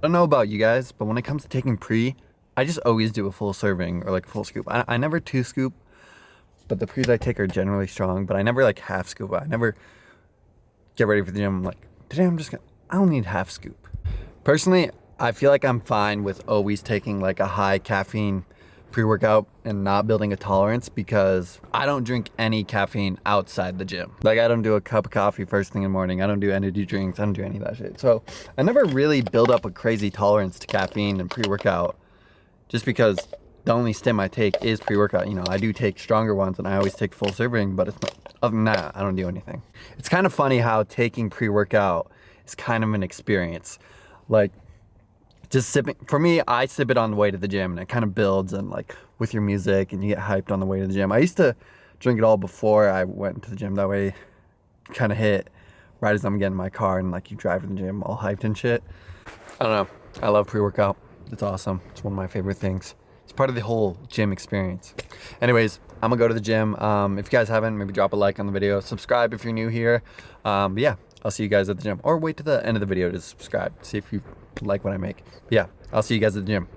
I don't know about you guys, but when it comes to taking pre, I just always do a full serving or like a full scoop. I never two scoop, but the pre's I take are generally strong, but I never like half scoop. I never get ready for the gym. I'm like, today I don't need half scoop. Personally, I feel like I'm fine with always taking like a high caffeine pre-workout and not building a tolerance because I don't drink any caffeine outside the gym. Like I don't do a cup of coffee first thing in the morning. I don't do energy drinks. I don't do any of that shit. So I never really build up a crazy tolerance to caffeine and pre-workout just because the only stim I take is pre-workout. You know, I do take stronger ones and I always take full serving, but it's not, other than that, I don't do anything. It's kind of funny how taking pre-workout is kind of an experience. Like just sipping, for me, I sip it on the way to the gym and it kind of builds and like with your music and you get hyped on the way to the gym. I used to drink it all before I went to the gym. That way kind of hit right as I'm getting in my car and like you drive to the gym all hyped and shit. I don't know. I love pre-workout. It's awesome. It's one of my favorite things. It's part of the whole gym experience. Anyways, I'm gonna go to the gym. If you guys haven't, maybe drop a like on the video. Subscribe if you're new here. But yeah, I'll see you guys at the gym. Or wait to the end of the video to subscribe. See if you like what I make. But yeah, I'll see you guys at the gym.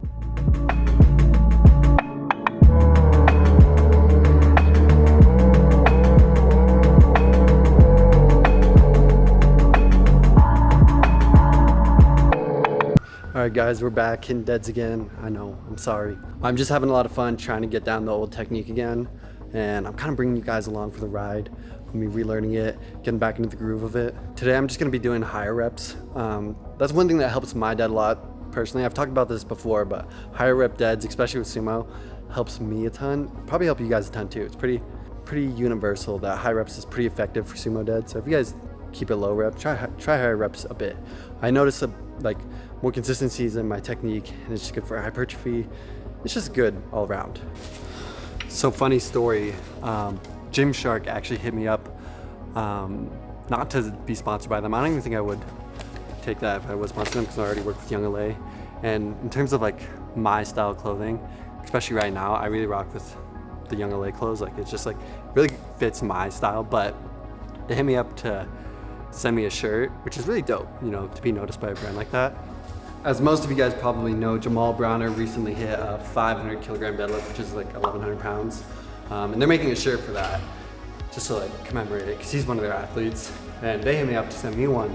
Alright guys, we're back hitting deads again. I know, I'm sorry. I'm just having a lot of fun trying to get down the old technique again. And I'm kind of bringing you guys along for the ride. Me relearning it, getting back into the groove of it. Today I'm just gonna be doing higher reps. That's one thing that helps my dead a lot personally. I've talked about this before, but higher rep deads, especially with sumo, helps me a ton. Probably help you guys a ton too. It's pretty universal that high reps is pretty effective for sumo deads. So if you guys keep it low rep, try higher reps a bit. I notice like more consistencies in my technique, and it's just good for hypertrophy. It's just good all around. So funny story. Gymshark actually hit me up, not to be sponsored by them. I don't even think I would take that if I was sponsored them because I already work with Young LA. And in terms of like my style of clothing, especially right now, I really rock with the Young LA clothes. Like it's just like really fits my style. But they hit me up to send me a shirt, which is really dope, you know, to be noticed by a brand like that. As most of you guys probably know, Jamal Browner recently hit a 500 kilogram deadlift, which is like 1,100 pounds. And they're making a shirt for that, just to like commemorate it, because he's one of their athletes. And they hit me up to send me one,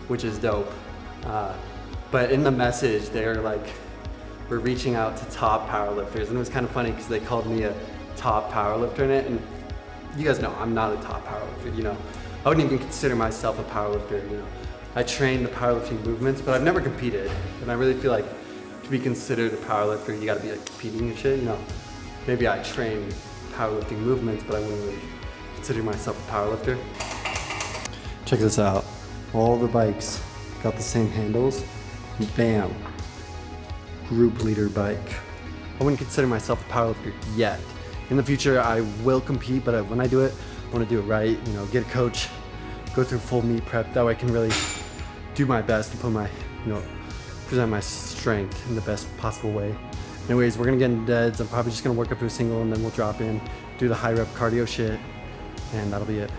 which is dope. But in the message, they're like, we're reaching out to top powerlifters. And it was kind of funny because they called me a top powerlifter in it. And you guys know, I'm not a top powerlifter, you know. I wouldn't even consider myself a powerlifter, you know. I train the powerlifting movements, but I've never competed. And I really feel like to be considered a powerlifter, you gotta be like competing and shit, you know. Maybe I train powerlifting movements, but I wouldn't really consider myself a powerlifter. Check this out. All the bikes got the same handles. Bam. Group leader bike. I wouldn't consider myself a powerlifter yet. In the future, I will compete, but when I do it, I want to do it right. You know, get a coach, go through full meet prep. That way I can really do my best and put my, you know, present my strength in the best possible way. Anyways, we're gonna get into deads. I'm probably just gonna work up to a single and then we'll drop in, do the high rep cardio shit, and that'll be it.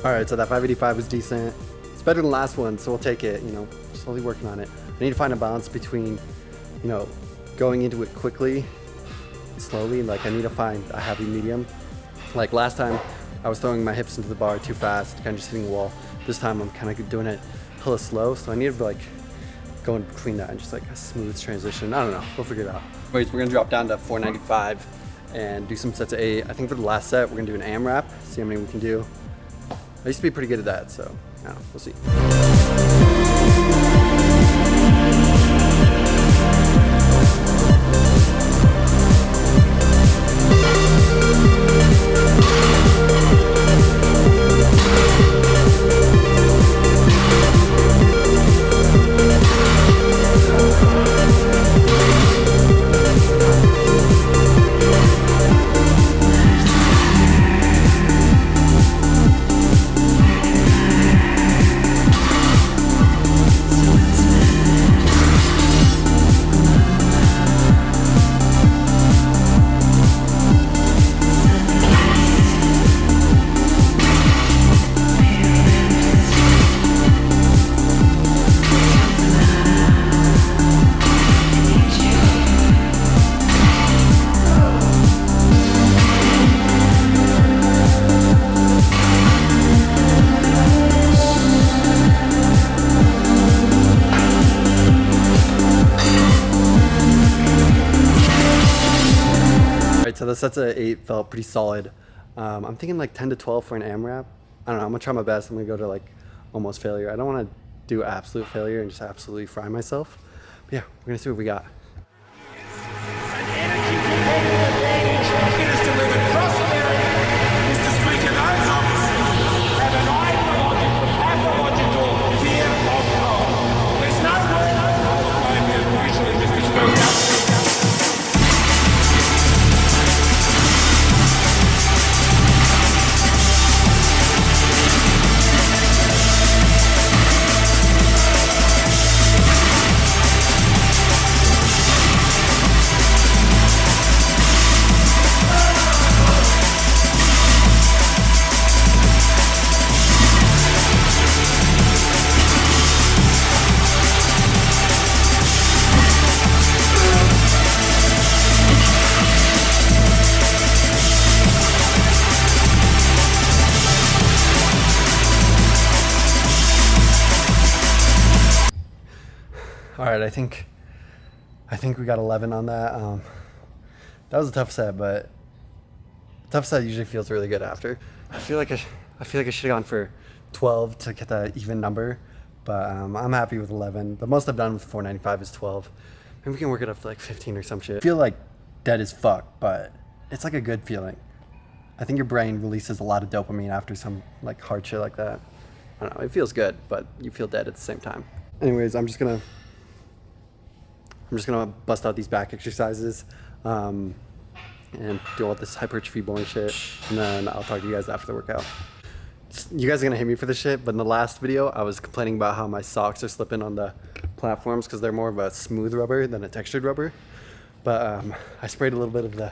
Alright, so that 585 was decent. It's better than the last one, so we'll take it, you know, slowly working on it. I need to find a balance between, you know, going into it quickly, slowly, like I need to find a happy medium. Like last time, I was throwing my hips into the bar too fast, kind of just hitting the wall. This time I'm kind of doing it hella slow, so I need to like go in between that and just like a smooth transition. I don't know, we'll figure it out. Anyways, we're gonna drop down to 495 and do some sets of 8. I think for the last set, we're gonna do an Amrap, see how many we can do. I used to be pretty good at that, so Yeah, we'll see. So the sets of 8 felt pretty solid. I'm thinking like 10 to 12 for an AMRAP. I don't know, I'm gonna try my best. I'm gonna go to like almost failure. I don't wanna do absolute failure and just absolutely fry myself. But yeah, we're gonna see what we got. An energy competitive advantage. It is delivered prosperity. Mr. Speaker, those officers have an ideological, pathological fear of God. There's no way maybe officially Mr. Speaker. All right, I think we got 11 on that. That was a tough set, but tough set usually feels really good after. I feel like I should have gone for 12 to get that even number, but I'm happy with 11. The most I've done with 495 is 12. Maybe we can work it up to like 15 or some shit. I feel like dead as fuck, but it's like a good feeling. I think your brain releases a lot of dopamine after some like hard shit like that. I don't know, it feels good, but you feel dead at the same time. Anyways, I'm just gonna bust out these back exercises and do all this hypertrophy boring shit, and then I'll talk to you guys after the workout. You guys are gonna hate me for this shit, but in the last video I was complaining about how my socks are slipping on the platforms because they're more of a smooth rubber than a textured rubber. But I sprayed a little bit of the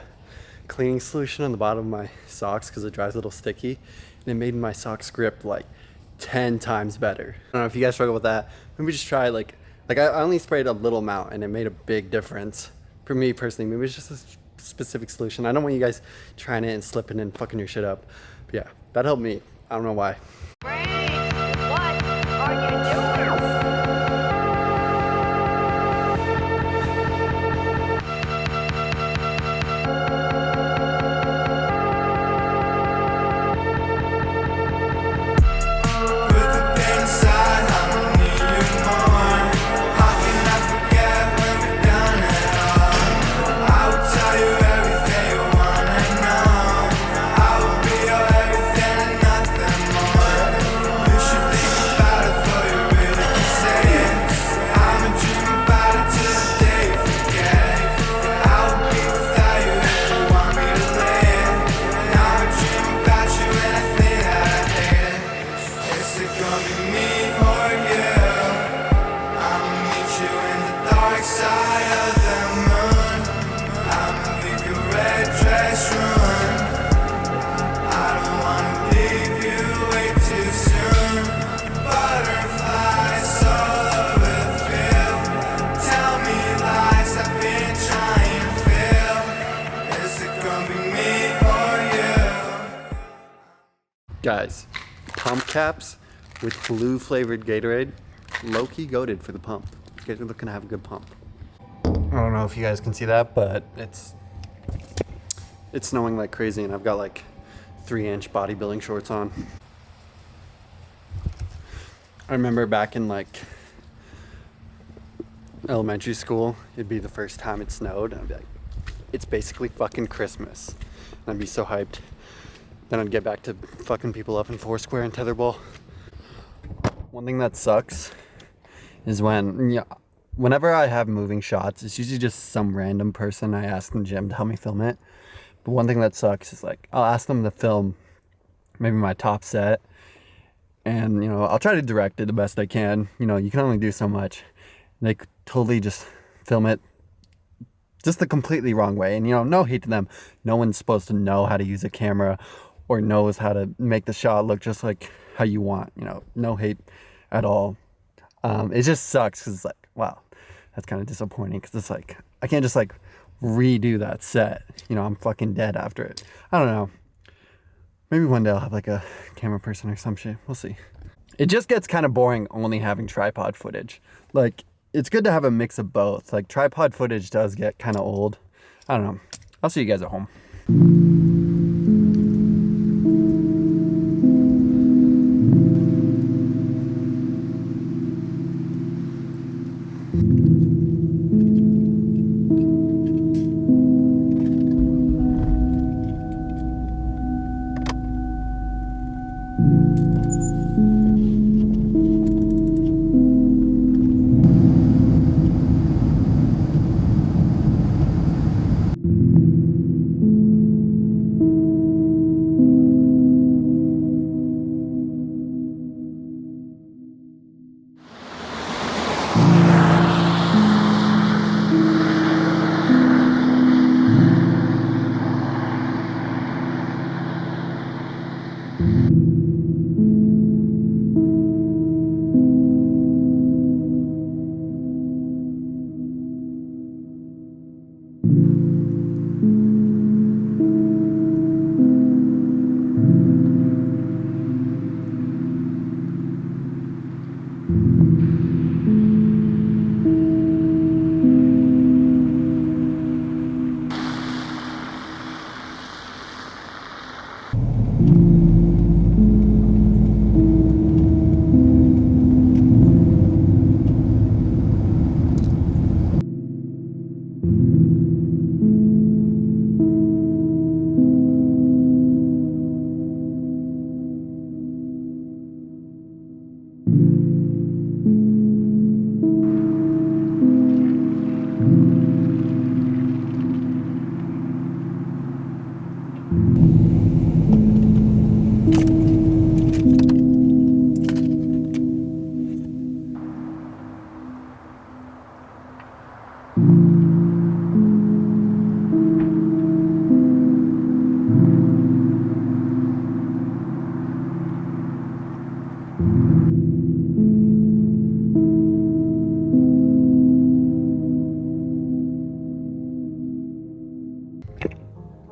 cleaning solution on the bottom of my socks because it dries a little sticky, and it made my socks grip like 10 times better. I don't know if you guys struggle with that. Maybe just try like I only sprayed a little amount and it made a big difference for me personally. Maybe it's just a specific solution. I don't want you guys trying it and slipping and fucking your shit up. But yeah, that helped me. I don't know why. Ray, what are you doing? Guys, pump caps with blue flavored Gatorade, low-key goated for the pump. You guys are looking to have a good pump. I don't know if you guys can see that, but it's snowing like crazy, and I've got like 3-inch bodybuilding shorts on. remember back in like elementary school, it'd be the first time it snowed. I'd be like, it's basically fucking Christmas. And I'd be so hyped. Then I'd get back to fucking people up in Foursquare and Tetherball. One thing that sucks is whenever I have moving shots, it's usually just some random person I ask in the gym to help me film it. But one thing that sucks is like, I'll ask them to film maybe my top set, and I'll try to direct it the best I can. You can only do so much. They could totally just film it just the completely wrong way. And no hate to them. No one's supposed to know how to use a camera or knows how to make the shot look just like how you want. No hate at all. It just sucks because it's like, wow, that's kind of disappointing, because it's like I can't just like redo that set. I'm fucking dead after it. I don't know. Maybe one day I'll have like a camera person or some shit. We'll see. It just gets kind of boring only having tripod footage. Like, it's good to have a mix of both. Like, tripod footage does get kind of old. I don't know. I'll see you guys at home.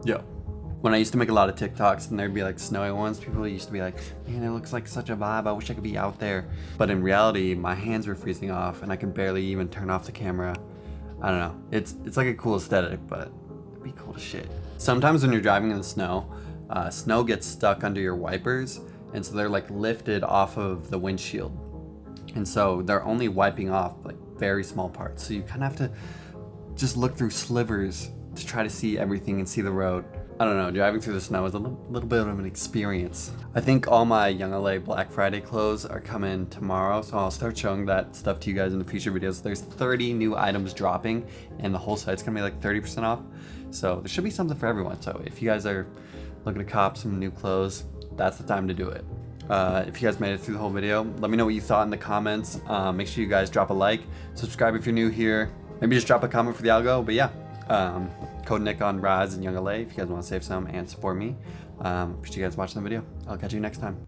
Yo, when I used to make a lot of TikToks and there'd be like snowy ones, people used to be like, man, it looks like such a vibe. I wish I could be out there. But in reality, my hands were freezing off and I could barely even turn off the camera. I don't know. It's like a cool aesthetic, but it'd be cool as shit. Sometimes when you're driving in the snow, snow gets stuck under your wipers, and so they're like lifted off of the windshield. And so they're only wiping off like very small parts. So you kind of have to just look through slivers to try to see everything and see the road. I don't know, driving through the snow is a little bit of an experience. I think all my Young LA Black Friday clothes are coming tomorrow, so I'll start showing that stuff to you guys in the future videos. There's 30 new items dropping, and the whole site's gonna be like 30% off. So there should be something for everyone. So if you guys are looking to cop some new clothes, that's the time to do it. If you guys made it through the whole video, let me know what you thought in the comments. Make sure you guys drop a like, subscribe if you're new here. Maybe just drop a comment for the algo, but yeah. Code Nick on Rise and Young LA if you guys want to save some and support me. Appreciate you guys watching the video. I'll catch you next time.